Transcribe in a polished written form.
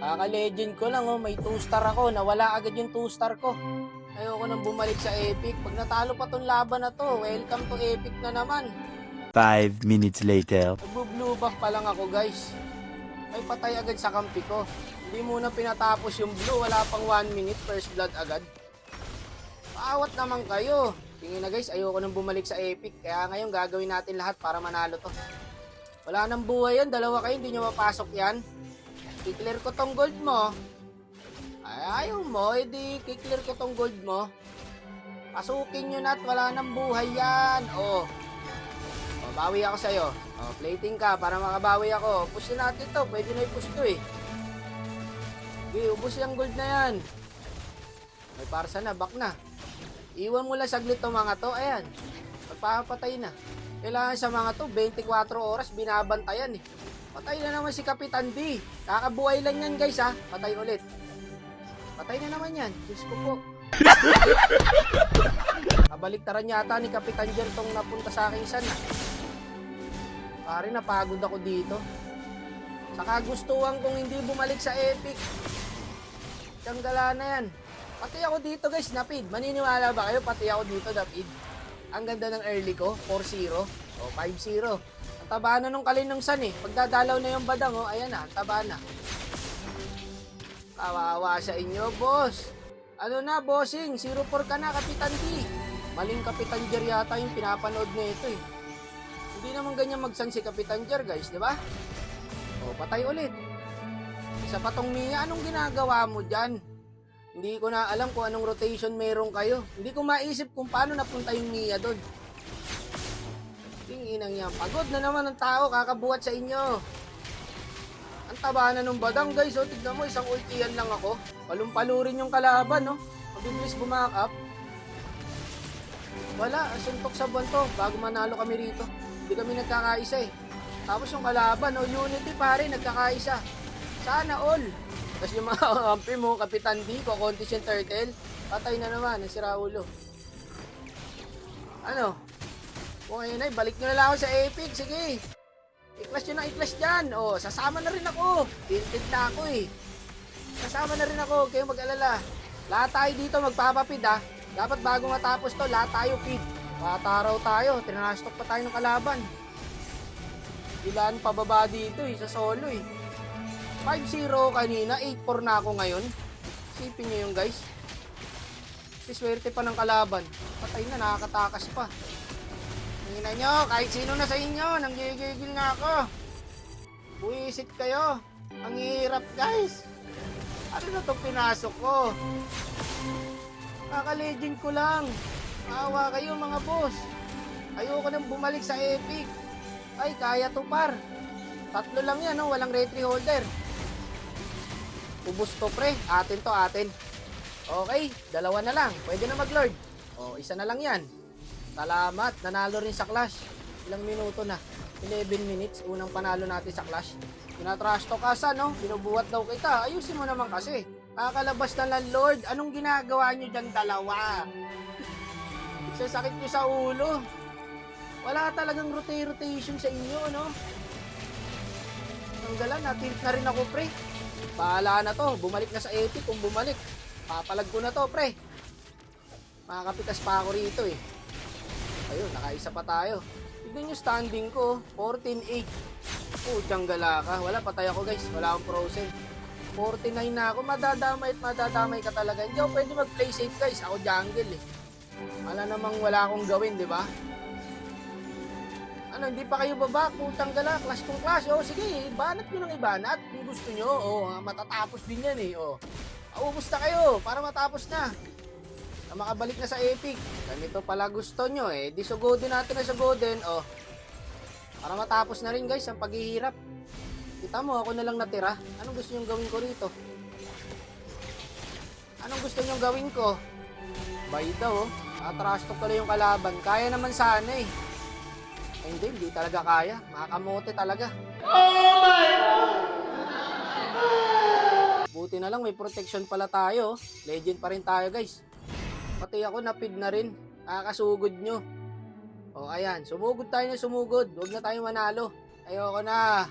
Kaka-legend ko lang, oh, may 2-star ako. Nawala agad yung 2-star ko. Ayoko nang bumalik sa Epic. Pag natalo pa tong laban na to, welcome to Epic na naman. 5 minutes later. Nagbo-blue buff pa lang ako, guys. Ay, patay agad sa kampi ko. Hindi muna pinatapos yung blue. Wala pang 1 minute, first blood agad. Paawat naman kayo. Tingin na, guys, ayoko nang bumalik sa Epic. Kaya ngayon gagawin natin lahat para manalo to. Wala nang buhay yan. Dalawa kayo, hindi nyo mapasok yan. I-clear ko tong gold mo. Ay, ayaw mo, edi kiklear ko tong gold mo. Pasukin nyo na at wala nang buhay yan. O, bawi ako sa'yo. O, plating ka para makabawi ako. Push na natin to, pwede na i-push to eh. Okay, ubos yung gold na yan. May parsa na, back na. Iwan mo lang saglit to mga to, ayan. Magpapatay na. Kailangan sa mga to, 24 oras binabantayan eh. Patay na naman si Kapitan D. Kakabuhay lang yan guys ha. Patay ulit. Patay na naman yan. Diyos ko po. Kabaliktaran yata ni Kapitan Jer tong napunta sa aking sana. Pare, napagod ako dito. Sa kagustuhan kong hindi bumalik sa Epic. Tanggala na yan. Pati ako dito guys, Napid. Maniniwala ba kayo? Pati ako dito, Napid. Ang ganda ng early ko, 4-0 o 5-0. Ang taba na nung kalinong san eh. Pagdadalaw na yung badang, oh, ayan na, ang taba na. Kawawa sa inyo, boss. Ano na, bossing? 0-4 ka na, Kapitan D. Maling Kapitan Jer yata yung pinapanood na ito eh. Hindi naman ganyan magsan si Kapitan Jer, guys, di ba? O, patay ulit. Isa pa tong Mia, anong ginagawa mo dyan? Hindi ko na alam kung anong rotation meron kayo. Hindi ko maisip kung paano napunta yung Mia doon. Inang yan. Pagod na naman ang tao, kakabuhat sa inyo. Ang taba na nung badang guys, oh, tignan mo, isang ultiyan lang ako. Palumpalo rin yung kalaban, no? Mabilis bumakap. Wala, suntok sa buwan to, bago manalo kami rito. Hindi kami nagkakaisa eh. Tapos yung kalaban, oh, Unity pare, nagkakaisa. Sana all. Tapos yung mga ampi mo, Kapitan D, kukontis yung turtle, patay na naman, ang sira ulo. Ano? Kung ayun ay, balik nyo na lang ako sa Epic, sige. I-clash nyo na, i-clash dyan. O, sasama na rin ako. Tinted na ako eh. Sasama na rin ako, kayo mag-alala. Lahat tayo dito magpapapid ha. Dapat bago matapos to, lahat tayo feed. Pataraw tayo, trinastok pa tayo ng kalaban. Ilan pababa dito eh, sa solo eh. 5-0 kanina, 8-4 na ako ngayon. Isipin nyo yung guys. Swerte pa ng kalaban. Patay na, nakakatakas pa. Tingnan nyo, kahit sino na sa inyo, nanggigigil na ako. Buwisit kayo. Ang hirap guys. Ano na itong pinasok ko? Kaka-legend ko lang. Maawa kayo mga boss. Ayoko nang bumalik sa Epic. Ay, kaya to par. 3 lang yan, no? Walang retry holder. Ubus to pre. Atin to, atin. Okay, 2 na lang. Pwede na mag-lord. O, 1 na lang yan. Salamat. Nanalo rin sa Clash. Ilang minuto na? 11 minutes. Unang panalo natin sa Clash. Tinatrash to kasa, no? Binubuhat daw kita. Ayusin mo naman kasi. Kakalabas na lang, Lord. Anong ginagawa nyo dyan dalawa? Sasakit nyo sa ulo. Wala talagang rotation sa inyo, no? Tanggalan, natilt na rin ako, pre. Bahala na to. Bumalik na sa Epic kung bumalik. Papalag ko na to, pre. Makakapitas pa ako rito, eh. Ayun, nakaisa pa tayo. Tignan nyo standing ko, 14-8. Putyang gala ka. Wala, patay ako guys. Wala akong frozen. 49 na ako. Madadamay at madadamay ka talaga. Hindi ako pwede mag-play safe guys. Ako jungle eh. Wala namang wala akong gawin, di ba? Ano, hindi pa kayo baba? Putang gala. Clash kung clash. O, sige, ibanat nyo ng ibanat. Kung gusto nyo. O, matatapos din yan eh. O, ubos na kayo para matapos na. Makabalik na sa Epic. Ganito pala gusto nyo eh. Di sugodin natin na sugodin. O, para matapos na rin guys ang paghihirap. Kita mo, ako na lang natira. Anong gusto nyong gawin ko rito? Anong gusto nyong gawin ko? Bay daw, trash talk tuloy yung kalaban. Kaya naman sana eh. Hindi talaga kaya. Makakamote talaga. Oh my God! Buti na lang may protection pala tayo. Legend pa rin tayo guys. Pati ako napid na rin. Kakasugod nyo. O ayan, sumugod tayo na sumugod. Huwag na tayo manalo. Ayoko na.